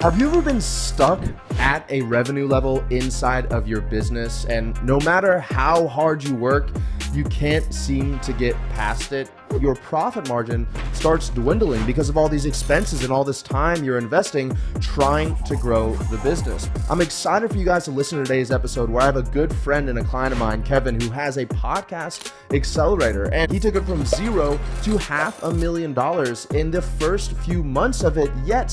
Have you ever been stuck at a revenue level inside of your business, and no matter how hard you work, you can't seem to get past it? Your profit margin starts dwindling because of all these expenses and all this time you're investing trying to grow the business. I'm excited for you guys to listen to today's episode where I have a good friend and a client of mine, Kevin, who has a podcast accelerator, and he took it from $0 to $500,000 in the first few months of it, yet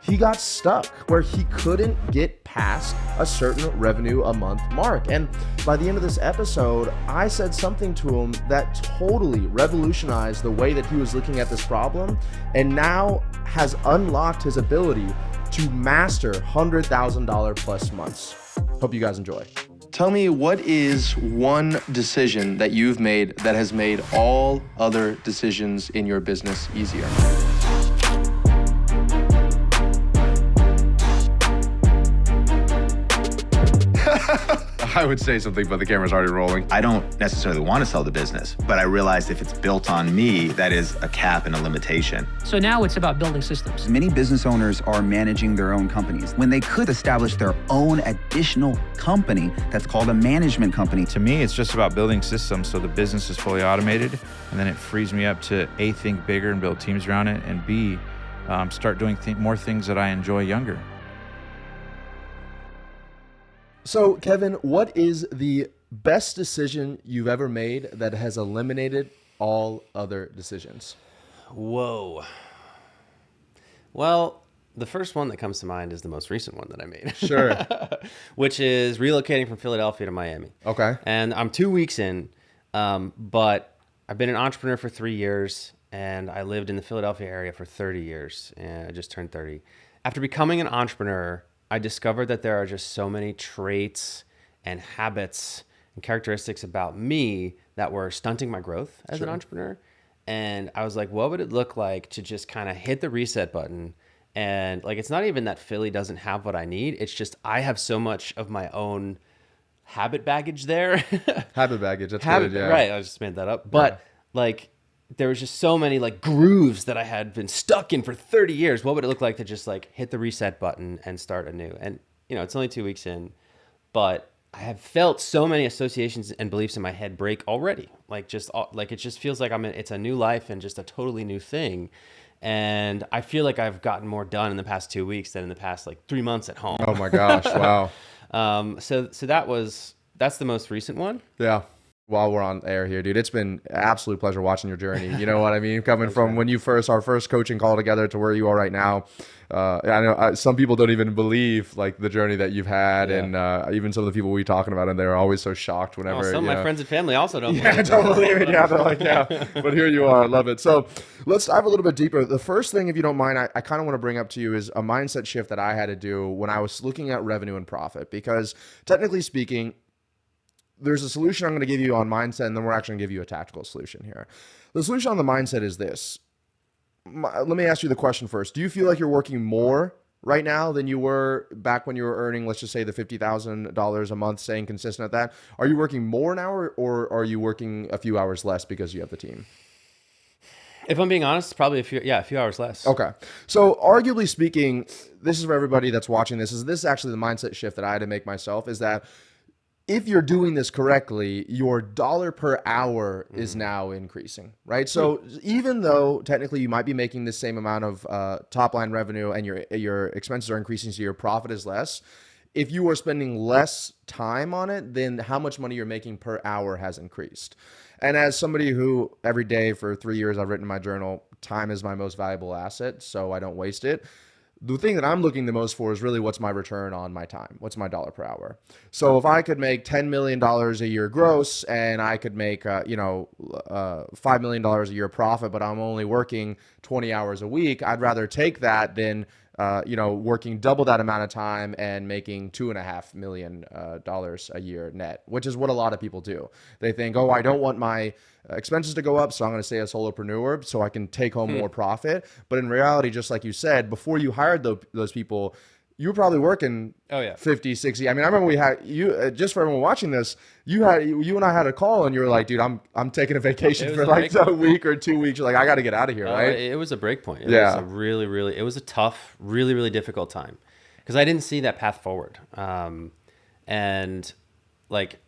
he got stuck where he couldn't get past a certain revenue a month mark. And by the end of this episode, I said something to him that totally revolutionized the way that he was looking at this problem, and now has unlocked his ability to master $100,000 plus months. Hope you guys enjoy. Tell me, what is one decision that you've made that has made all other decisions in your business easier? I would say something, but the camera's already rolling. I don't necessarily want to sell the business, but I realized if it's built on me, that is a cap and a limitation. So now it's about building systems. Many business owners are managing their own companies when they could establish their own additional company that's called a management company. To me, it's just about building systems so the business is fully automated, and then it frees me up to A, think bigger and build teams around it, and B, start doing more things that I enjoy younger. So, Kevin, what is the best decision you've ever made that has eliminated all other decisions? Whoa. Well, the first one that comes to mind is the most recent one that I made. Sure. Which is relocating from Philadelphia to Miami. Okay. And I'm 2 weeks in, but I've been an entrepreneur for 3 years, and I lived in the Philadelphia area for 30 years, and I just turned 30. After becoming an entrepreneur, I discovered that there are just so many traits and habits and characteristics about me that were stunting my growth as an entrepreneur. And I was like, what would it look like to just kind of hit the reset button? And like, it's not even that Philly doesn't have what I need. It's just, I have so much of my own habit baggage there. Habit baggage. That's good. Yeah. Right. I just made that up. But like, there was just so many like grooves that I had been stuck in for 30 years. What would it look like to just like hit the reset button and start anew? And you know, it's only 2 weeks in, but I have felt so many associations and beliefs in my head break already. Like just like, it just feels like it's a new life and just a totally new thing. And I feel like I've gotten more done in the past 2 weeks than in the past like 3 months at home. Oh my gosh. Wow. So that's the most recent one. Yeah. While we're on air here, dude, it's been an absolute pleasure watching your journey. You know what I mean? Coming from when our first coaching call together to where you are right now. I know some people don't even believe like the journey that you've had, and even some of the people we talking about, and they're always so shocked whenever. Some of my friends and family also don't. Yeah, don't believe it. Yeah, they're like, yeah, but here you are. I love it. So let's dive a little bit deeper. The first thing, if you don't mind, I kind of want to bring up to you is a mindset shift that I had to do when I was looking at revenue and profit, because technically speaking, there's a solution I'm going to give you on mindset, and then we're actually going to give you a tactical solution here. The solution on the mindset is this. Let me ask you the question first. Do you feel like you're working more right now than you were back when you were earning, let's just say, the $50,000 a month, staying consistent at that? Are you working more now, or are you working a few hours less because you have the team? If I'm being honest, probably a few hours less. Okay. So arguably speaking, this is for everybody that's watching this, is actually the mindset shift that I had to make myself, is that if you're doing this correctly, your dollar per hour is now increasing, right? So even though technically you might be making the same amount of top line revenue and your expenses are increasing, so your profit is less, if you are spending less time on it, then how much money you're making per hour has increased. And as somebody who every day for 3 years I've written in my journal, time is my most valuable asset, so I don't waste it. The thing that I'm looking the most for is really what's my return on my time? What's my dollar per hour? So if I could make $10 million a year gross, and I could make $5 million a year profit, but I'm only working 20 hours a week, I'd rather take that than working double that amount of time and making $2.5 million a year net, which is what a lot of people do. They think, oh, I don't want my expenses to go up, so I'm going to stay a solopreneur so I can take home more profit. But in reality, just like you said, before you hired those people, you were probably working Oh, yeah. 50, 60. I mean, I remember we had you, just for everyone watching this, you and I had a call and you were like, dude, I'm taking a vacation It was for a like break. a week or 2 weeks. You're like, I got to get out of here, right? It was a break point. It Yeah. was a really, it was a tough, really difficult time because I didn't see that path forward. And like,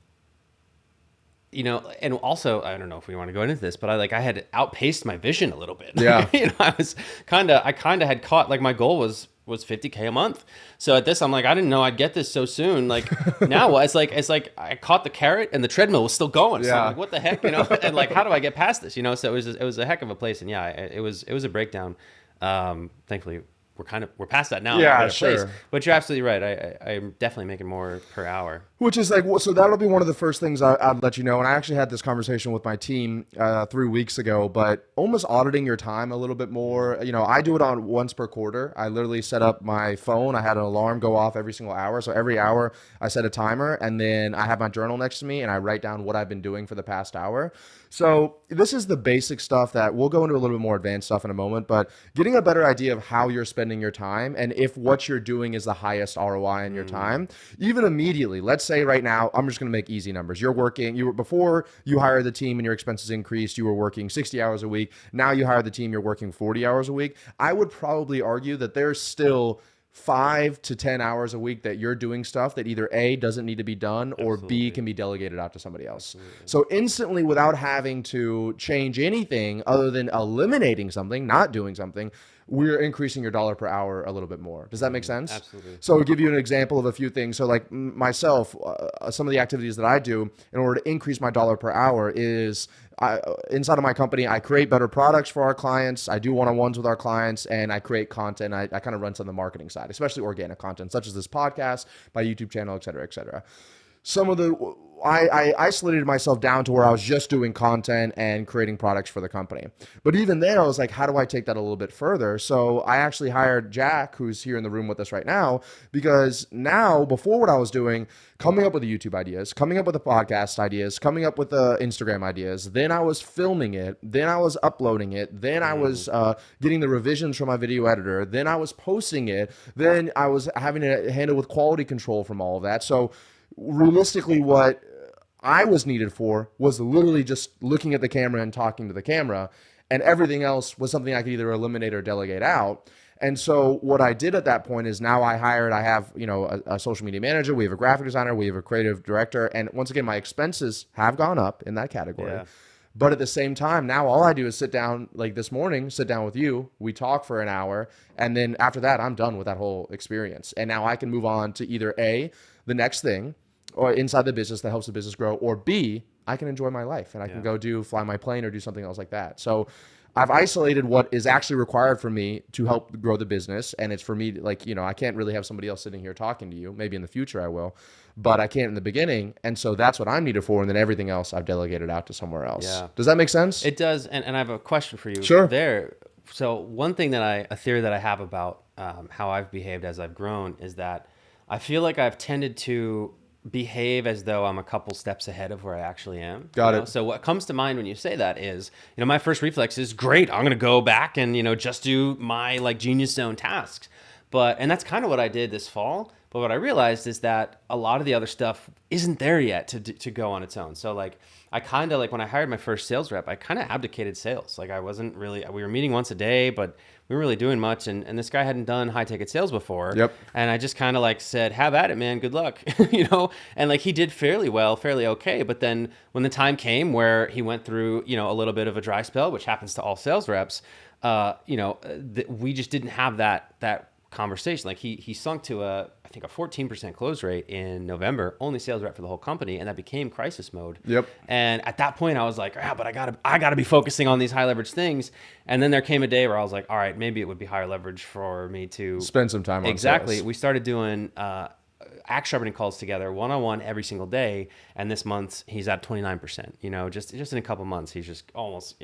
you know, and also, I don't know if we want to go into this, but I had outpaced my vision a little bit. Yeah. You know, I kind of had caught, like my goal was 50K a month. So at this, I'm like, I didn't know I'd get this so soon. Like now it's like I caught the carrot and the treadmill was still going. So Yeah. I'm like, what the heck, you know? And like, how do I get past this? You know? So it was a heck of a place. And yeah, it was a breakdown. Thankfully we're past that now. Yeah, We're at a place. sure. But you're absolutely right. I'm definitely making more per hour. Which is like, so that'll be one of the first things I'd let you know. And I actually had this conversation with my team 3 weeks ago, but almost auditing your time a little bit more. You know, I do it on once per quarter. I literally set up my phone. I had an alarm go off every single hour. So every hour I set a timer and then I have my journal next to me and I write down what I've been doing for the past hour. So this is the basic stuff that we'll go into a little bit more advanced stuff in a moment, but getting a better idea of how you're spending your time and if what you're doing is the highest ROI in your time, even immediately. Let's say right now, I'm just going to make easy numbers. Before you hired the team and your expenses increased, you were working 60 hours a week. Now you hire the team, you're working 40 hours a week. I would probably argue that there's still 5 to 10 hours a week that you're doing stuff that either A, doesn't need to be done, or B, can be delegated out to somebody else. So instantly, without having to change anything other than eliminating something, not doing something, we're increasing your dollar per hour a little bit more. Does that make sense? Absolutely. So I'll give you an example of a few things. So like myself, some of the activities that I do in order to increase my dollar per hour is inside of my company, I create better products for our clients. I do one-on-ones with our clients and I create content. I kind of run some of the marketing side, especially organic content, such as this podcast, my YouTube channel, et cetera, et cetera. I isolated myself down to where I was just doing content and creating products for the company. But even there, I was like, how do I take that a little bit further? So I actually hired Jack, who's here in the room with us right now, because now, before what I was doing, coming up with the YouTube ideas, coming up with the podcast ideas, coming up with the Instagram ideas, then I was filming it, then I was uploading it, then I was getting the revisions from my video editor, then I was posting it, then I was having to handle with quality control from all of that. So realistically, what I was needed for was literally just looking at the camera and talking to the camera, and everything else was something I could either eliminate or delegate out. And so what I did at that point is now I have, you know, a social media manager, we have a graphic designer, we have a creative director, and once again, my expenses have gone up in that category. Yeah. But at the same time, now all I do is sit down, like this morning, sit down with you, we talk for an hour, and then after that, I'm done with that whole experience. And now I can move on to either A, the next thing, or inside the business that helps the business grow, or B, I can enjoy my life and I can go fly my plane or do something else like that. So I've isolated what is actually required for me to help grow the business. And it's for me, like, you know, I can't really have somebody else sitting here talking to you. Maybe in the future I will, but I can't in the beginning. And so that's what I'm needed for. And then everything else I've delegated out to somewhere else. Yeah. Does that make sense? It does. And I have a question for you Sure. there. So one thing a theory that I have about how I've behaved as I've grown is that I feel like I've tended to behave as though I'm a couple steps ahead of where I actually am. Got it. So what comes to mind when you say that is, you know, my first reflex is great. I'm going to go back and, you know, just do my like genius zone tasks. And that's kind of what I did this fall. But what I realized is that a lot of the other stuff isn't there yet to go on its own. So like, I kind of like when I hired my first sales rep, I kind of abdicated sales. Like I wasn't really, we were meeting once a day, but we weren't really doing much. And this guy hadn't done high ticket sales before. Yep. And I just kind of like said, have at it, man. Good luck. You know? And like he did fairly well, fairly okay. But then when the time came where he went through, you know, a little bit of a dry spell, which happens to all sales reps, you know, we just didn't have that conversation. Like he sunk to I think a 14% close rate in November, only sales rep for the whole company, and that became crisis mode. Yep. And at that point I was like, but I gotta be focusing on these high leverage things. And then there came a day where I was like, all right, maybe it would be higher leverage for me to spend some time on exactly. sales. We started doing axe sharpening calls together one-on-one every single day, and this month he's at 29%. You know, just in a couple months he's just almost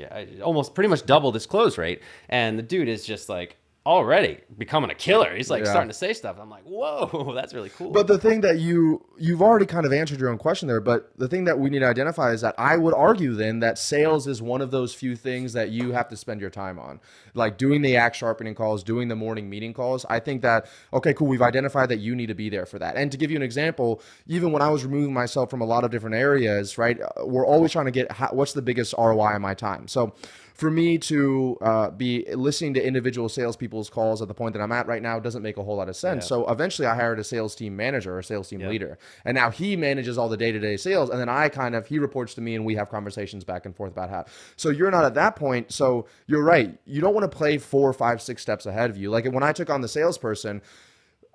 pretty much doubled his close rate. And the dude is just like already becoming a killer. He's like Yeah. starting to say stuff. I'm like, whoa, that's really cool. But the thing that you've already kind of answered your own question there, but the thing that we need to identify is that I would argue then that sales is one of those few things that you have to spend your time on. Like doing the axe sharpening calls, doing the morning meeting calls. I think that, okay, cool, we've identified that you need to be there for that. And to give you an example, even when I was removing myself from a lot of different areas, right, we're always trying to get what's the biggest ROI on my time. So for me to be listening to individual salespeople's calls at the point that I'm at right now doesn't make a whole lot of sense. Yeah. So eventually I hired a sales team manager or a sales team leader. And now he manages all the day-to-day sales. And then he reports to me and we have conversations back and forth about how. So you're not at that point. So you're right. You don't want to play 4, 5, 6 steps ahead of you. Like when I took on the salesperson,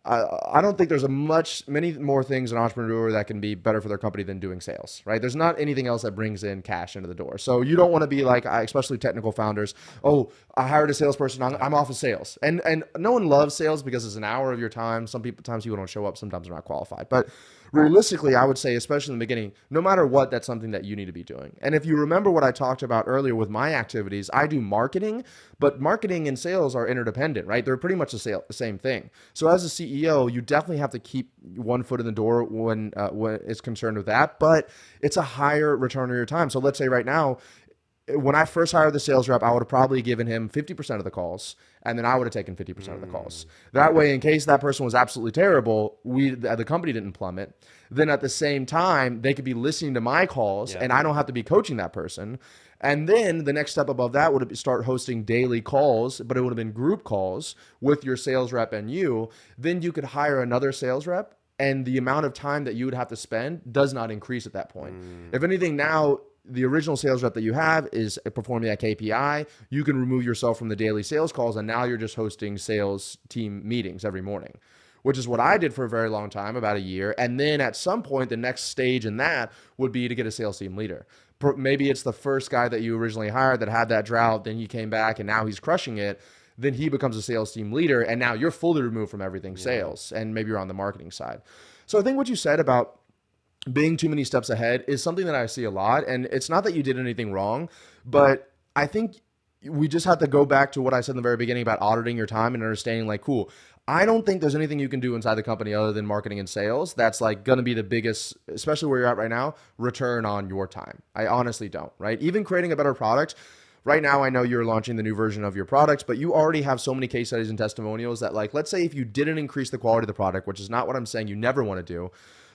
I don't think there's many more things an entrepreneur that can be better for their company than doing sales, right? There's not anything else that brings in cash into the door. So you don't want to be like, especially technical founders, oh, I hired a salesperson, I'm off of sales. And no one loves sales because it's an hour of your time. Sometimes people don't show up, sometimes they're not qualified. But realistically, I would say, especially in the beginning, no matter what, that's something that you need to be doing. And if you remember what I talked about earlier with my activities, I do marketing, but marketing and sales are interdependent, right? They're pretty much the same thing. So as a CEO, you definitely have to keep one foot in the door when it's concerned with that, but it's a higher return on your time. So let's say right now, when I first hired the sales rep, I would have probably given him 50% of the calls, and then I would have taken 50% of the calls. That way, in case that person was absolutely terrible, the company didn't plummet. Then at the same time, they could be listening to my calls, and I don't have to be coaching that person. And then the next step above that would be start hosting daily calls, but it would have been group calls with your sales rep and you. Then you could hire another sales rep, and the amount of time that you would have to spend does not increase at that point. If anything, now the original sales rep that you have is performing that KPI. You can remove yourself from the daily sales calls, and now you're just hosting sales team meetings every morning, which is what I did for a very long time, about a year. And then at some point, the next stage in that would be to get a sales team leader. Maybe it's the first guy that you originally hired that had that drought, then he came back and now he's crushing it. Then he becomes a sales team leader, and now you're fully removed from everything sales, and maybe you're on the marketing side. So I think what you said about being too many steps ahead is something that I see a lot. And it's not that you did anything wrong, but I think we just have to go back to what I said in the very beginning about auditing your time and understanding, like, cool, I don't think there's anything you can do inside the company other than marketing and sales that's like going to be the biggest, especially where you're at right now, return on your time. I honestly don't, right? Even creating a better product. Right now, I know you're launching the new version of your products, but you already have so many case studies and testimonials that, like, let's say if you didn't increase the quality of the product, which is not what I'm saying you never want to do,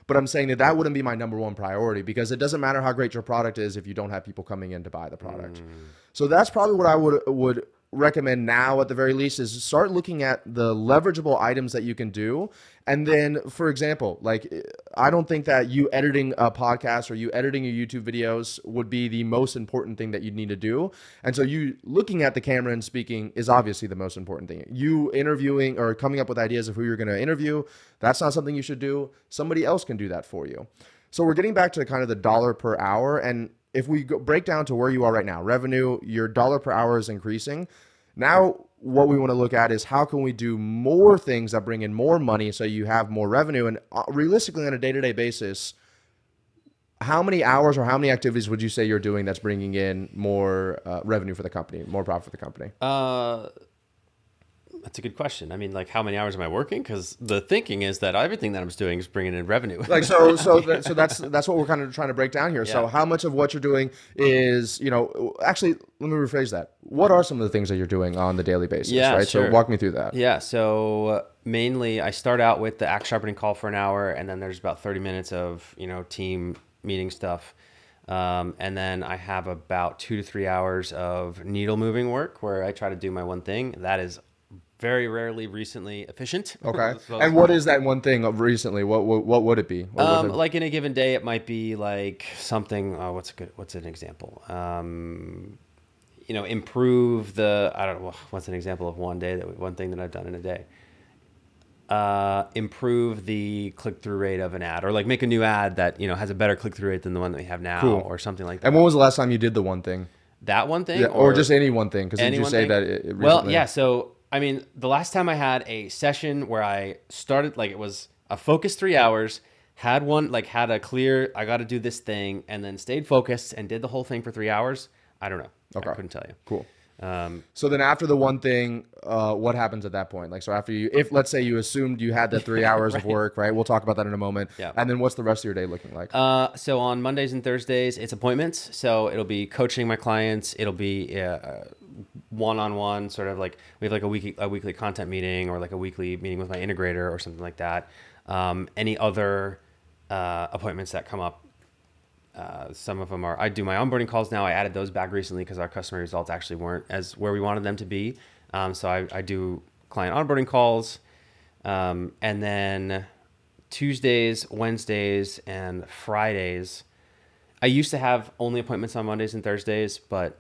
but I'm saying that wouldn't be my number one priority, because it doesn't matter how great your product is if you don't have people coming in to buy the product. So that's probably what I would recommend now, at the very least, is start looking at the leverageable items that you can do. And then, for example, like, I don't think that you editing a podcast or you editing your YouTube videos would be the most important thing that you need to do. And so you looking at the camera and speaking is obviously the most important thing. You interviewing or coming up with ideas of who you're going to interview, that's not something you should do. Somebody else can do that for you. So we're getting back to kind of the dollar per hour. And if we break down to where you are right now, revenue, your dollar per hour is increasing. Now, what we want to look at is how can we do more things that bring in more money so you have more revenue? And realistically, on a day-to-day basis, how many hours or how many activities would you say you're doing that's bringing in more revenue for the company, more profit for the company? That's a good question. I mean, like, how many hours am I working? Because the thinking is that everything that I'm doing is bringing in revenue. Like, so that's what we're kind of trying to break down here. Yeah. So how much of what you're doing is, actually, let me rephrase that. What are some of the things that you're doing on the daily basis? Yeah, right. sure. So walk me through that. Yeah. So mainly I start out with the axe sharpening call for an hour, and then there's about 30 minutes of, team meeting stuff. And then I have about 2 to 3 hours of needle moving work where I try to do my one thing. That is very rarely recently efficient. Okay. So, And what is that one thing of recently? What would it be? like in a given day, it might be like something. What's an example? Improve the. I don't know. What's an example of one thing that I've done in a day? Improve the click-through rate of an ad, or like make a new ad that has a better click-through rate than the one that we have now, Cool. or something like that. And when was the last time you did the one thing? That one thing, Yeah, or just any one thing? Because did you one say thing? that it recently? Well, yeah. So I mean, the last time I had a session where I started, like, it was a focused 3 hours, had a clear, I got to do this thing, and then stayed focused and did the whole thing for 3 hours. I don't know. Okay. I couldn't tell you. Cool. So then after the one thing, what happens at that point? Like, so after if let's say you assumed you had that 3 hours of work, right? We'll talk about that in a moment. Yeah. And then what's the rest of your day looking like? So on Mondays and Thursdays, it's appointments. So it'll be coaching my clients. It'll be one-on-one, sort of like we have like a weekly content meeting or like a weekly meeting with my integrator or something like that. Any other appointments that come up. Some of them I do my onboarding calls now. I added those back recently because our customer results actually weren't as where we wanted them to be. So I do client onboarding calls. And then Tuesdays, Wednesdays, and Fridays. I used to have only appointments on Mondays and Thursdays, but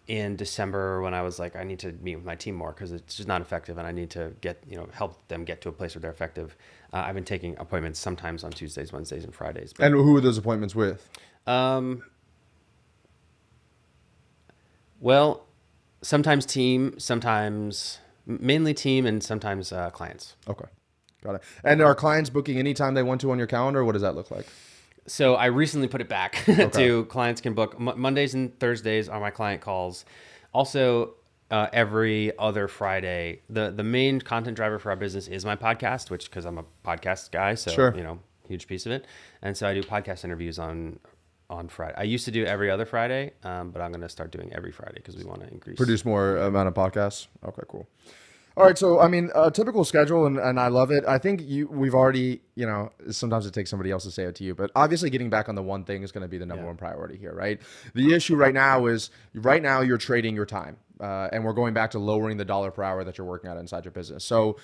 in December when I was like, I need to meet with my team more because it's just not effective and I need to help them get to a place where they're effective. I've been taking appointments sometimes on Tuesdays, Wednesdays, and Fridays. And who are those appointments with? Well, sometimes team, sometimes mainly team, and sometimes clients. Okay. Got it. And are clients booking anytime they want to on your calendar? What does that look like? So I recently put it back to clients can book. Mondays and Thursdays are my client calls. Also, every other Friday, the main content driver for our business is my podcast, which because I'm a podcast guy, so Sure. huge piece of it. And so I do podcast interviews on Friday. I used to do every other Friday, but I'm going to start doing every Friday because we want to increase. Produce more amount of podcasts? Okay, cool. All right, so I mean, a typical schedule, and I love it. I think we've already, sometimes it takes somebody else to say it to you, but obviously getting back on the one thing is going to be the number one priority here, right? The issue right now is you're trading your time, and we're going back to lowering the dollar per hour that you're working at inside your business. So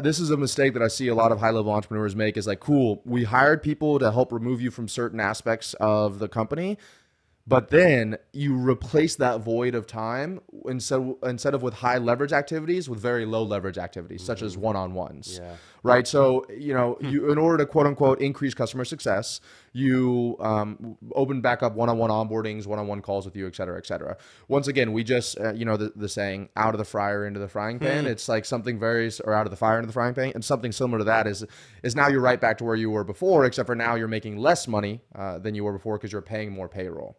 this is a mistake that I see a lot of high-level entrepreneurs make is like, cool, we hired people to help remove you from certain aspects of the company, but then you replace that void of time instead of with high leverage activities with very low leverage activities, such as one-on-ones, right? So, you in order to quote unquote increase customer success, you open back up one-on-one onboardings, one-on-one calls with you, et cetera, et cetera. Once again, we just, the saying out of the fryer into the frying pan, it's like something or out of the fire into the frying pan. And something similar to that is now you're right back to where you were before, except for now you're making less money than you were before because you're paying more payroll.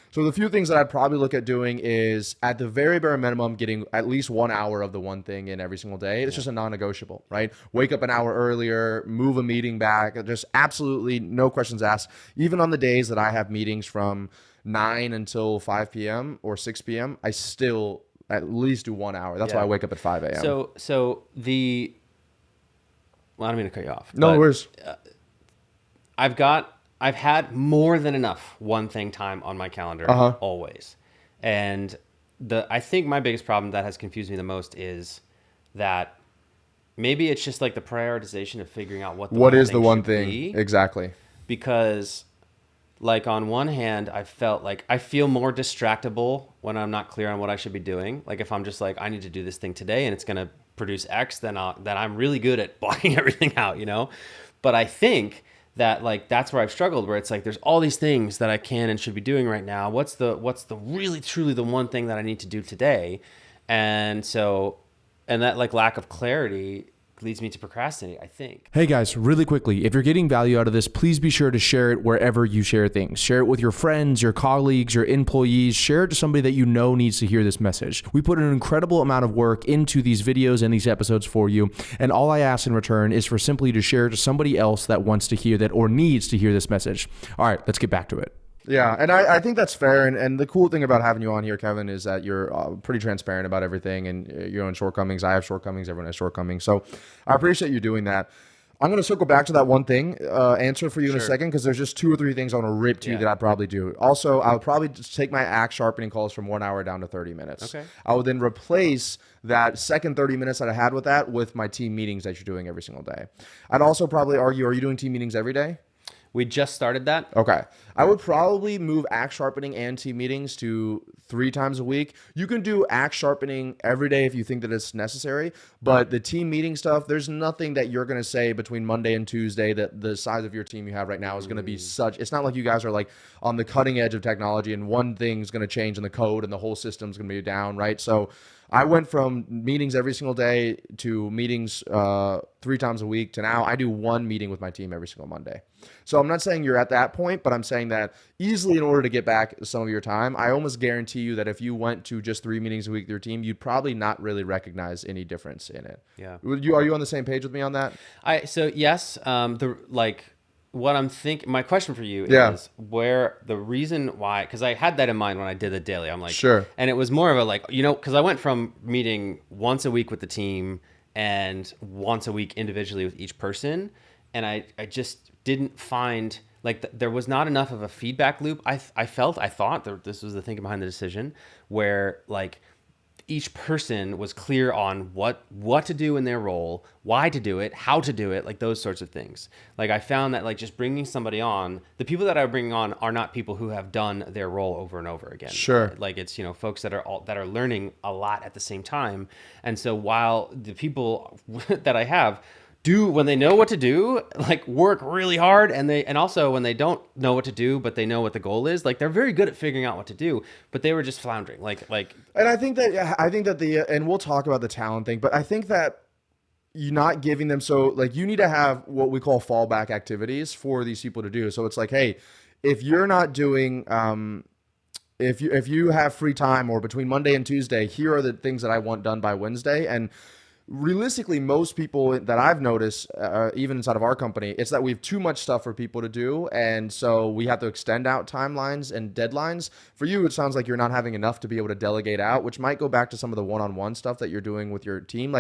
So the few things that I'd probably look at doing is at the very bare minimum, getting at least 1 hour of the one thing in every single day. It's just a non-negotiable, right? Wake up an hour earlier, move a meeting back, just absolutely no questions asked. Even on the days that I have meetings from 9 until 5 p.m. or 6 p.m., I still at least do 1 hour. That's why I wake up at 5 a.m. Well, I don't mean to cut you off. No worries. I've had more than enough one thing time on my calendar always. And I think my biggest problem that has confused me the most is that maybe it's just like the prioritization of figuring out what is the one thing be. Exactly. Because like on one hand, I feel more distractible when I'm not clear on what I should be doing. Like if I'm just like, I need to do this thing today and it's going to produce X, then I'm really good at blocking everything out, But I think that like that's where I've struggled, where it's like there's all these things that I can and should be doing right now. What's the really truly the one thing that I need to do today? And that like lack of clarity leads me to procrastinate, I think. Hey guys, really quickly, if you're getting value out of this, please be sure to share it wherever you share things. Share it with your friends, your colleagues, your employees. Share it to somebody that you know needs to hear this message. We put an incredible amount of work into these videos and these episodes for you, and all I ask in return is for simply to share it to somebody else that wants to hear that or needs to hear this message. All right, let's get back to it. Yeah, and I think that's fair. And the cool thing about having you on here, Kevin, is that you're pretty transparent about everything and your own shortcomings. I have shortcomings. Everyone has shortcomings. So I appreciate you doing that. I'm going to circle back to that one thing answer for you in a second because there's just 2 or 3 things I want to rip to you that I'd probably do. Also, I would probably just take my axe sharpening calls from 1 hour down to 30 minutes. Okay. I would then replace that second 30 minutes that I had with that with my team meetings that you're doing every single day. I'd also probably argue, are you doing team meetings every day? We just started that. Okay. I would probably move axe sharpening and team meetings to 3 times a week. You can do axe sharpening every day if you think that it's necessary, but the team meeting stuff, there's nothing that you're going to say between Monday and Tuesday that the size of your team you have right now is going to be such. It's not like you guys are like on the cutting edge of technology and one thing's going to change in the code and the whole system's going to be down, right? So I went from meetings every single day to meetings 3 times a week to now I do 1 meeting with my team every single Monday. So I'm not saying you're at that point, but I'm saying that easily in order to get back some of your time, I almost guarantee you that if you went to just 3 meetings a week with your team, you'd probably not really recognize any difference in it. Yeah. Are you on the same page with me on that? So yes, what I'm thinking, my question for you Yeah. is where the reason why, because I had that in mind when I did the daily. I'm like, Sure. And it was more of a because I went from meeting once a week with the team and once a week individually with each person. And I just didn't find there was not enough of a feedback loop. I thought that this was the thinking behind the decision where each person was clear on what to do in their role, why to do it, how to do it, those sorts of things. I found that just bringing somebody on, the people that I bring on are not people who have done their role over and over again. Sure. It's folks that are learning a lot at the same time. And so while the people that I have do when they know what to do, work really hard, and also when they don't know what to do, but they know what the goal is, they're very good at figuring out what to do, but they were just floundering. And I think that and we'll talk about the talent thing, but I think that you're not giving them, so you need to have what we call fallback activities for these people to do. So it's hey, if you're not doing, if you have free time or between Monday and Tuesday, here are the things that I want done by Wednesday. And realistically, most people that I've noticed, even inside of our company, it's that we have too much stuff for people to do. And so we have to extend out timelines and deadlines. For you, it sounds like you're not having enough to be able to delegate out, which might go back to some of the one-on-one stuff that you're doing with your team.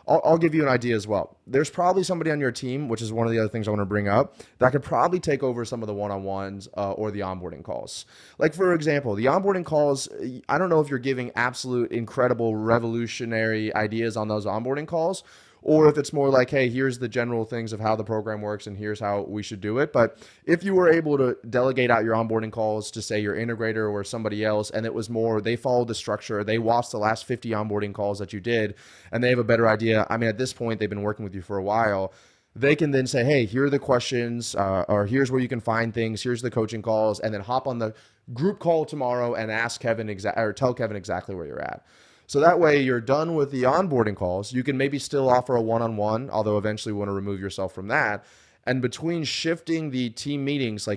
I'll give you an idea as well. There's probably somebody on your team, which is one of the other things I want to bring up, that could probably take over some of the one-on-ones or the onboarding calls. For example, the onboarding calls, I don't know if you're giving absolute incredible revolutionary ideas on those onboarding calls, or if it's more hey, here's the general things of how the program works and here's how we should do it. But if you were able to delegate out your onboarding calls to say your integrator or somebody else, and it was more, they followed the structure, they watched the last 50 onboarding calls that you did, and they have a better idea. I mean, at this point, they've been working with you for a while. They can then say, hey, here are the questions, or here's where you can find things, here's the coaching calls, and then hop on the group call tomorrow and ask Kevin or tell Kevin exactly where you're at. So that way you're done with the onboarding calls. You can maybe still offer a one-on-one, although eventually you want to remove yourself from that. And between shifting the team meetings,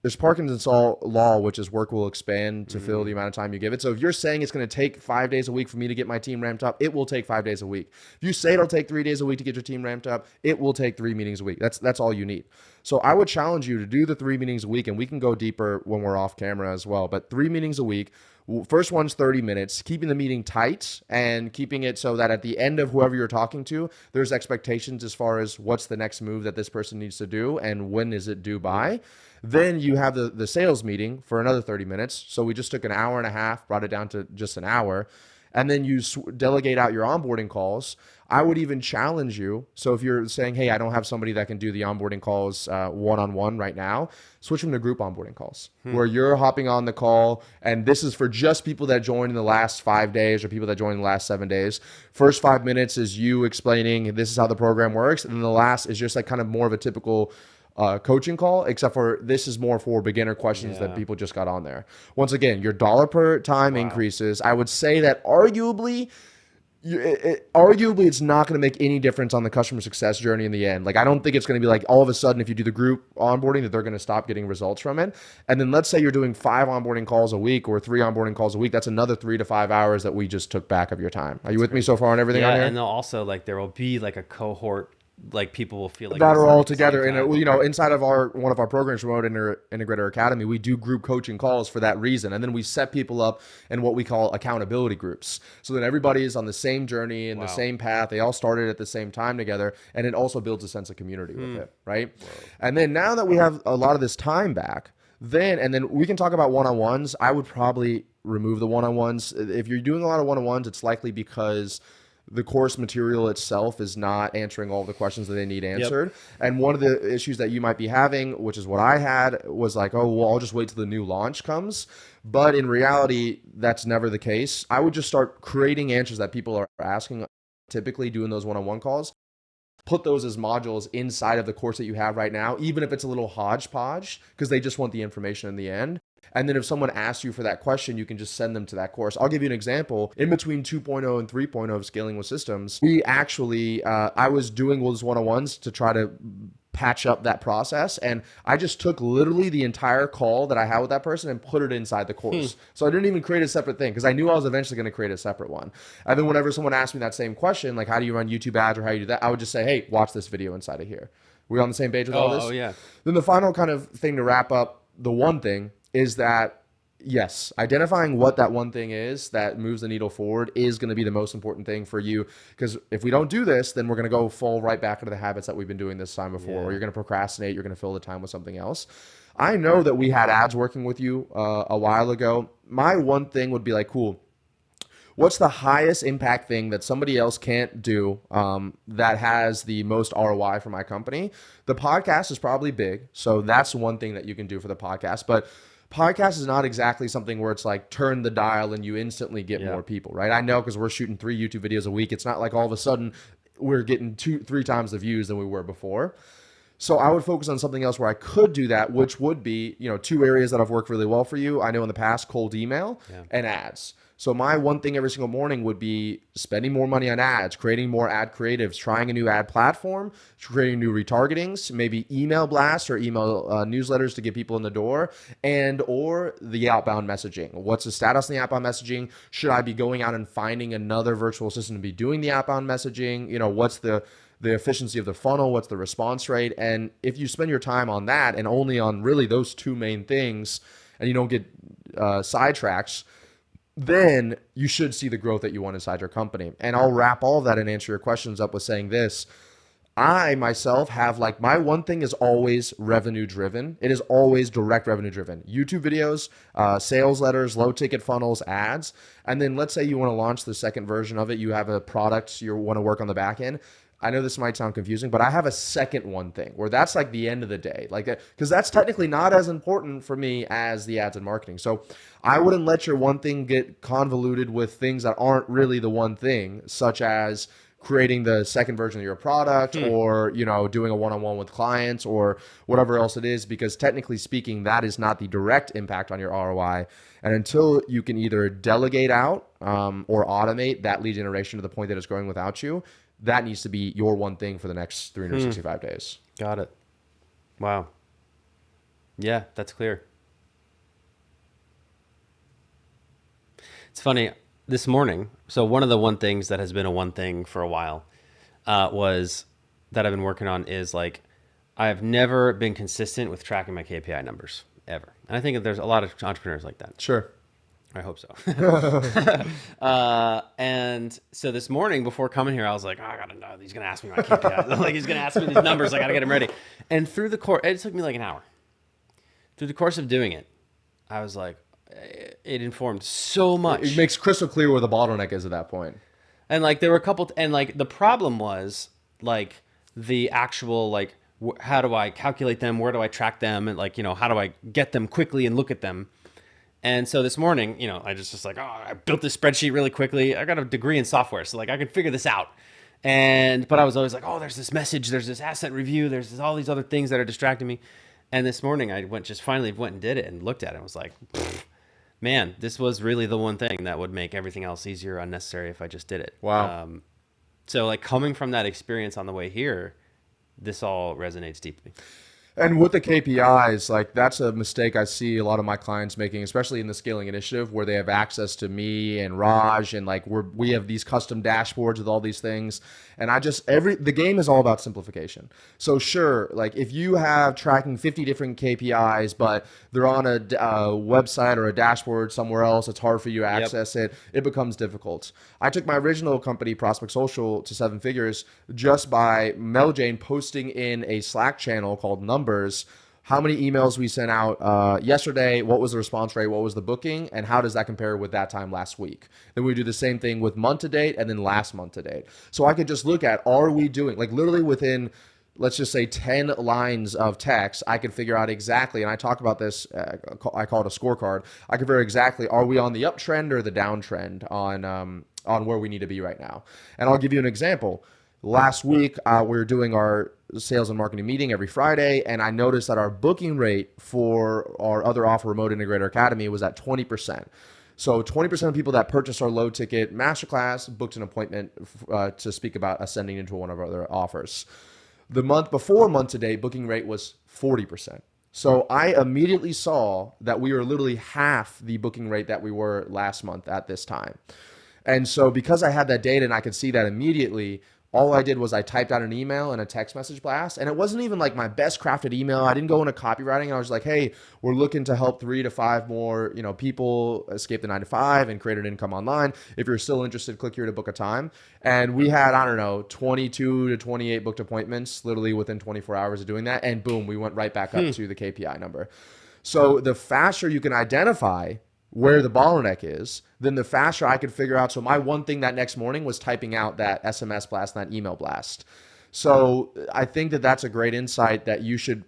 there's Parkinson's law, which is work will expand to fill the amount of time you give it. So if you're saying it's going to take 5 days a week for me to get my team ramped up, it will take 5 days a week. If you say it'll take 3 days a week to get your team ramped up, it will take 3 meetings a week. That's all you need. So I would challenge you to do the 3 meetings a week, and we can go deeper when we're off camera as well. But 3 meetings a week. First one's 30 minutes, keeping the meeting tight and keeping it so that at the end of whoever you're talking to, there's expectations as far as what's the next move that this person needs to do and when is it due by. Then you have the sales meeting for another 30 minutes. So we just took an hour and a half, brought it down to just an hour. And then you delegate out your onboarding calls. I would even challenge you. So if you're saying, hey, I don't have somebody that can do the onboarding calls one-on-one right now, switch them to group onboarding calls where you're hopping on the call. And this is for just people that joined in the last 5 days or people that joined in the last 7 days. First 5 minutes is you explaining this is how the program works. And then the last is just kind of more of a typical coaching call, except for this is more for beginner questions that people just got on there. Once again, your dollar per time increases. I would say that arguably it's not going to make any difference on the customer success journey in the end. I don't think it's going to be all of a sudden if you do the group onboarding that they're going to stop getting results from it. And then let's say you're doing 5 onboarding calls a week or 3 onboarding calls a week. That's another 3 to 5 hours that we just took back of your time. Are you with me so far on everything on here? And they'll also there will be a cohort. People will feel that are all together. And inside of one of our programs, Remote Integrator Academy, we do group coaching calls for that reason. And then we set people up in what we call accountability groups. So that everybody is on the same journey and the same path. They all started at the same time together. And it also builds a sense of community with it, right? Whoa. And then now that we have a lot of this time back, then we can talk about one-on-ones. I would probably remove the one-on-ones. If you're doing a lot of one-on-ones, it's likely because the course material itself is not answering all the questions that they need answered. Yep. And one of the issues that you might be having, which is what I had, was I'll just wait till the new launch comes. But in reality, that's never the case. I would just start creating answers that people are asking, typically doing those one-on-one calls. Put those as modules inside of the course that you have right now, even if it's a little hodgepodge, because they just want the information in the end. And then if someone asks you for that question, you can just send them to that course. I'll give you an example. In between 2.0 and 3.0 of Scaling with Systems, we actually, I was doing those one-on-ones to try to patch up that process. And I just took literally the entire call that I had with that person and put it inside the course. So I didn't even create a separate thing because I knew I was eventually going to create a separate one. And then whenever someone asked me that same question, like how do you run YouTube ads or how you do that, I would just say, hey, watch this video inside of here. We on the same page with all this? Oh, yeah. Then the final kind of thing to wrap up the one thing is that, yes, identifying what that one thing is that moves the needle forward is going to be the most important thing for you. Because if we don't do this, then we're going to go fall right back into the habits that we've been doing this time before. Or you're going to procrastinate. You're going to fill the time with something else. I know that we had ads working with you a while ago. My one thing would be like, cool, what's the highest impact thing that somebody else can't do that has the most ROI for my company? The podcast is probably big. So that's one thing that you can do for the podcast. But podcast is not exactly something where it's like turn the dial and you instantly get more people, right? I know because we're shooting 3 YouTube videos a week. It's not like all of a sudden we're getting 2-3 times the views than we were before. So I would focus on something else where I could do that, which would be, 2 areas that have worked really well for you. I know in the past, cold email and ads. So my one thing every single morning would be spending more money on ads, creating more ad creatives, trying a new ad platform, creating new retargetings, maybe email blasts or email newsletters to get people in the door, and or the outbound messaging. What's the status on the outbound messaging? Should I be going out and finding another virtual assistant to be doing the outbound messaging? What's the efficiency of the funnel? What's the response rate? And if you spend your time on that and only on really those 2 main things, and you don't get sidetracks, then you should see the growth that you want inside your company. And I'll wrap all of that and answer your questions up with saying this. I myself have my one thing is always revenue driven. It is always direct revenue driven. YouTube videos, sales letters, low ticket funnels, ads. And then let's say you want to launch the second version of it. You have a product you want to work on the back end. I know this might sound confusing, but I have a second one thing where that's like the end of the day, because that's technically not as important for me as the ads and marketing. So I wouldn't let your one thing get convoluted with things that aren't really the one thing, such as creating the second version of your product or, doing a one-on-one with clients or whatever else it is, because technically speaking, that is not the direct impact on your ROI. And until you can either delegate out or automate that lead generation to the point that it's growing without you, that needs to be your one thing for the next 365 days. Got it. Wow. Yeah, that's clear. It's funny, this morning, so one of the one things that has been a one thing for a while was that I've been working on is I have never been consistent with tracking my KPI numbers ever. And I think that there's a lot of entrepreneurs like that. Sure. I hope so. And so this morning before coming here, I was like, I gotta know. He's gonna ask me my KPIs. He's gonna ask me these numbers. I gotta get him ready. And through the course, it took me an hour. Through the course of doing it, I was like, it informed so much. It makes crystal clear where the bottleneck is at that point. And there were a couple, and the problem was the actual how do I calculate them? Where do I track them? And how do I get them quickly and look at them? And so this morning, I just I built this spreadsheet really quickly. I got a degree in software, so I could figure this out. But I was always there's this message, there's this asset review, there's all these other things that are distracting me. And this morning I finally went and did it and looked at it and was like, man, this was really the one thing that would make everything else easier, unnecessary if I just did it. Wow. So coming from that experience on the way here, this all resonates deeply. And with the KPIs, that's a mistake I see a lot of my clients making, especially in the scaling initiative, where they have access to me and Raj, and we have these custom dashboards with all these things. And the game is all about simplification. So sure, if you have tracking 50 different KPIs, but they're on a website or a dashboard somewhere else, it's hard for you to access it. It becomes difficult. I took my original company, Prospect Social, to 7 figures just by Mel Jane posting in a Slack channel called Numbers, how many emails we sent out yesterday, what was the response rate, what was the booking, and how does that compare with that time last week. Then we do the same thing with month to date and then last month to date. So I could just look at, are we doing, literally within, let's just say 10 lines of text, I could figure out exactly, and I talk about this, I call it a scorecard, I could figure exactly, are we on the uptrend or the downtrend on where we need to be right now. And I'll give you an example. Last week, we were doing our sales and marketing meeting every Friday, and I noticed that our booking rate for our other offer, Remote Integrator Academy, was at 20%. So 20% of people that purchased our low ticket masterclass booked an appointment to speak about ascending into one of our other offers. The month before month to date, booking rate was 40%. So I immediately saw that we were literally half the booking rate that we were last month at this time. And so because I had that data and I could see that immediately, all I did was I typed out an email and a text message blast. And it wasn't even like my best crafted email. I didn't go into copywriting. I was like, hey, we're looking to help 3 to 5 more, people escape the 9 to 5 and create an income online. If you're still interested, click here to book a time. And we had, 22 to 28 booked appointments literally within 24 hours of doing that. And boom, we went right back up to the KPI number. So the faster you can identify where the bottleneck is, then the faster I could figure out. So my one thing that next morning was typing out that SMS blast and that email blast. So I think that that's a great insight that you should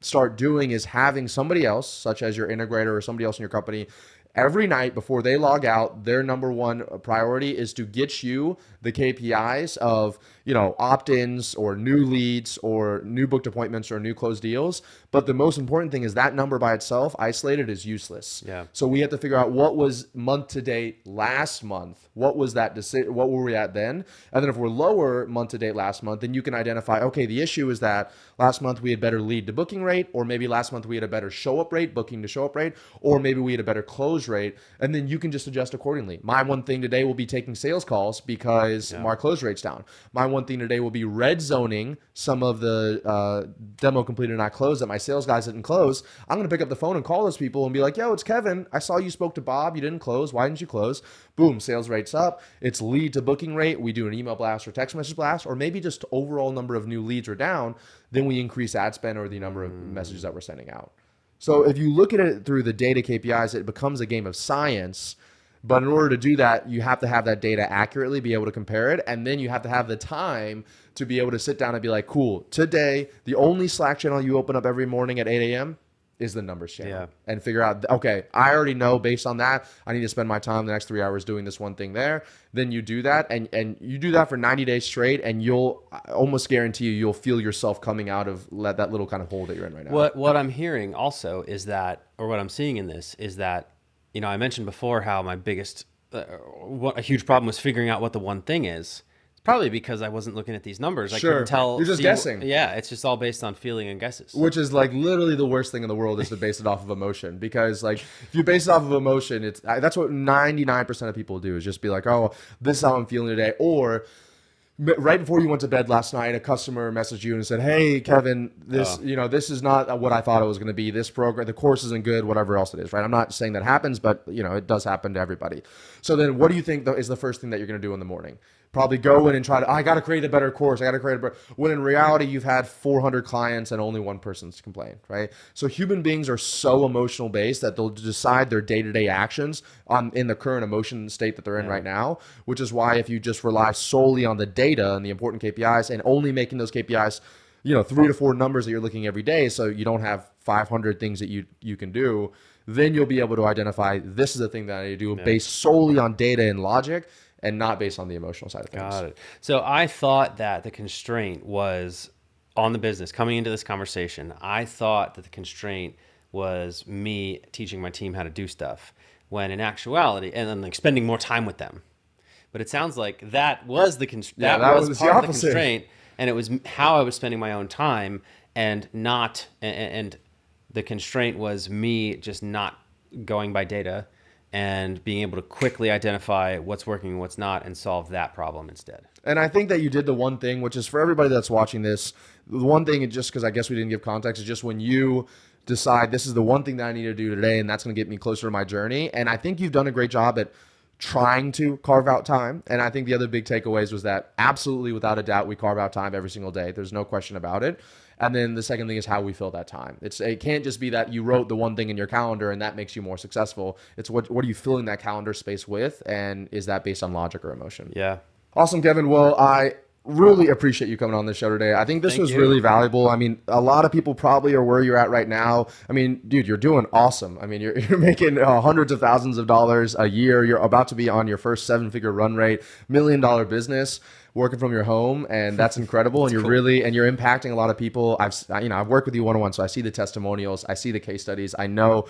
start doing, is having somebody else, such as your integrator or somebody else in your company, every night before they log out, their number one priority is to get you the KPIs of, opt-ins or new leads or new booked appointments or new closed deals. But the most important thing is that number by itself, isolated, is useless. Yeah. So we have to figure out what was month to date last month. What was that decision? What were we at then? And then if we're lower month to date last month, then you can identify, okay, the issue is that last month we had better lead to booking rate, or maybe last month we had a better show up rate, booking to show up rate, or maybe we had a better close rate. And then you can just adjust accordingly. My one thing today will be taking sales calls because my close rate's down. My one thing today will be red zoning some of the demo completed and not closed that my sales guys didn't close. I'm going to pick up the phone and call those people and be like, yo, it's Kevin. I saw you spoke to Bob. You didn't close. Why didn't you close? Boom, sales rate's up. It's lead to booking rate. We do an email blast or text message blast, or maybe just overall number of new leads are down. Then we increase ad spend or the number of messages that we're sending out. So if you look at it through the data KPIs, it becomes a game of science. But in order to do that, you have to have that data accurately, be able to compare it. And then you have to have the time to be able to sit down and be like, cool, today, the only Slack channel you open up every morning at 8 a.m. is the numbers channel. Yeah. And figure out, okay, I already know based on that, I need to spend my time the next 3 hours doing this one thing there. Then you do that, and you do that for 90 days straight, and you'll almost guarantee you'll feel yourself coming out of that little kind of hole that you're in right now. What I'm hearing also is that, or what I'm seeing in this is that, I mentioned before how my biggest, a huge problem was figuring out what the one thing is. It's probably because I wasn't looking at these numbers. I couldn't tell. You're just guessing. Yeah, it's just all based on feeling and guesses. Which is like literally the worst thing in the world, is to base it off of emotion. Because like if you base it off of emotion, that's what 99% of people do, is just be like, oh, this is how I'm feeling today. Or right before you went to bed last night, a customer messaged you and said, hey, Kevin, this is not what I thought it was going to be. This program, the course isn't good, whatever else it is, right? I'm not saying that happens, but it does happen to everybody. So then what do you think is the first thing that you're going to do in the morning? Probably go in and try to, I got to create a better course. I got to create a better, when in reality, you've had 400 clients and only one person's complained, right? So human beings are so emotional based that they'll decide their day-to-day actions in the current emotion state that they're in right now, which is why if you just rely solely on the data and the important KPIs and only making those KPIs, 3 to 4 numbers that you're looking every day, so you don't have 500 things that you can do, then you'll be able to identify, this is the thing that I need to do based solely on data and logic, and not based on the emotional side of things. Got it. So I thought that the constraint was on the business. Coming into this conversation, I thought that the constraint was me teaching my team how to do stuff, when in actuality, and then like spending more time with them. But it sounds like that was the that was part of the constraint, and it was how I was spending my own time, and not and the constraint was me just not going by data and being able to quickly identify what's working and what's not, and solve that problem instead. And I think that you did the one thing, which is for everybody that's watching this, the one thing, just because I guess we didn't give context, is just when you decide this is the one thing that I need to do today, and that's going to get me closer to my journey. And I think you've done a great job at trying to carve out time. And I think the other big takeaways was that absolutely, without a doubt, we carve out time every single day. There's no question about it. And then the second thing is how we fill that time. It can't just be that you wrote the one thing in your calendar and that makes you more successful. It's what are you filling that calendar space with, and is that based on logic or emotion? Yeah. Awesome, Kevin. Well, I really appreciate you coming on the show today. I think this was really valuable. I mean, a lot of people probably are where you're at right now. I mean, dude, you're doing awesome. I mean, you're making hundreds of thousands of dollars a year. You're about to be on your first 7-figure run rate, $1 million business. working from your home, and that's incredible. And you're you're impacting a lot of people. I've worked with you one-on-one, so I see the testimonials, I see the case studies, I know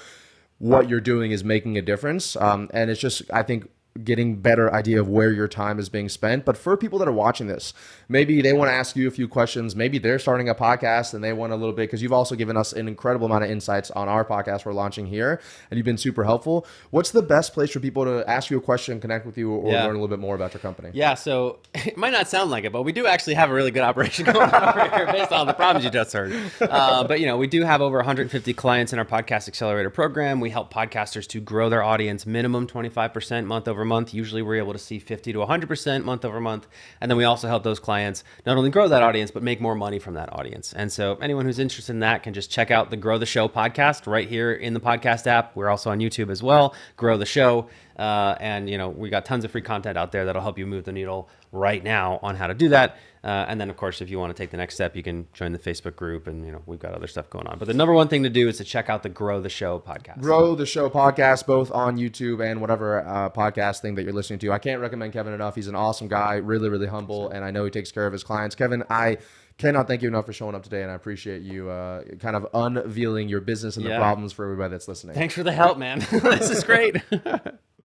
what you're doing is making a difference. And it's just, I think, getting better idea of where your time is being spent. But for people that are watching this, maybe they want to ask you a few questions. Maybe they're starting a podcast and they want a little bit, because you've also given us an incredible amount of insights on our podcast we're launching here, and you've been super helpful. What's the best place for people to ask you a question, connect with you, or learn a little bit more about your company? Yeah, so it might not sound like it, but we do actually have a really good operation going on over here based on the problems you just heard. But we do have over 150 clients in our Podcast Accelerator program. We help podcasters to grow their audience minimum 25% month over month. Usually we're able to see 50 to 100% month over month. And then we also help those clients not only grow that audience, but make more money from that audience. And so anyone who's interested in that can just check out the Grow the Show podcast right here in the podcast app. We're also on YouTube as well, Grow the Show. And we got tons of free content out there that'll help you move the needle right now on how to do that. And then, of course, if you want to take the next step, you can join the Facebook group, and we've got other stuff going on. But the number one thing to do is to check out the Grow the Show podcast. Grow the Show podcast, both on YouTube and whatever podcast thing that you're listening to. I can't recommend Kevin enough. He's an awesome guy, really, really humble, and I know he takes care of his clients. Kevin, I cannot thank you enough for showing up today, and I appreciate you kind of unveiling your business and the problems for everybody that's listening. Thanks for the help, man. This is great.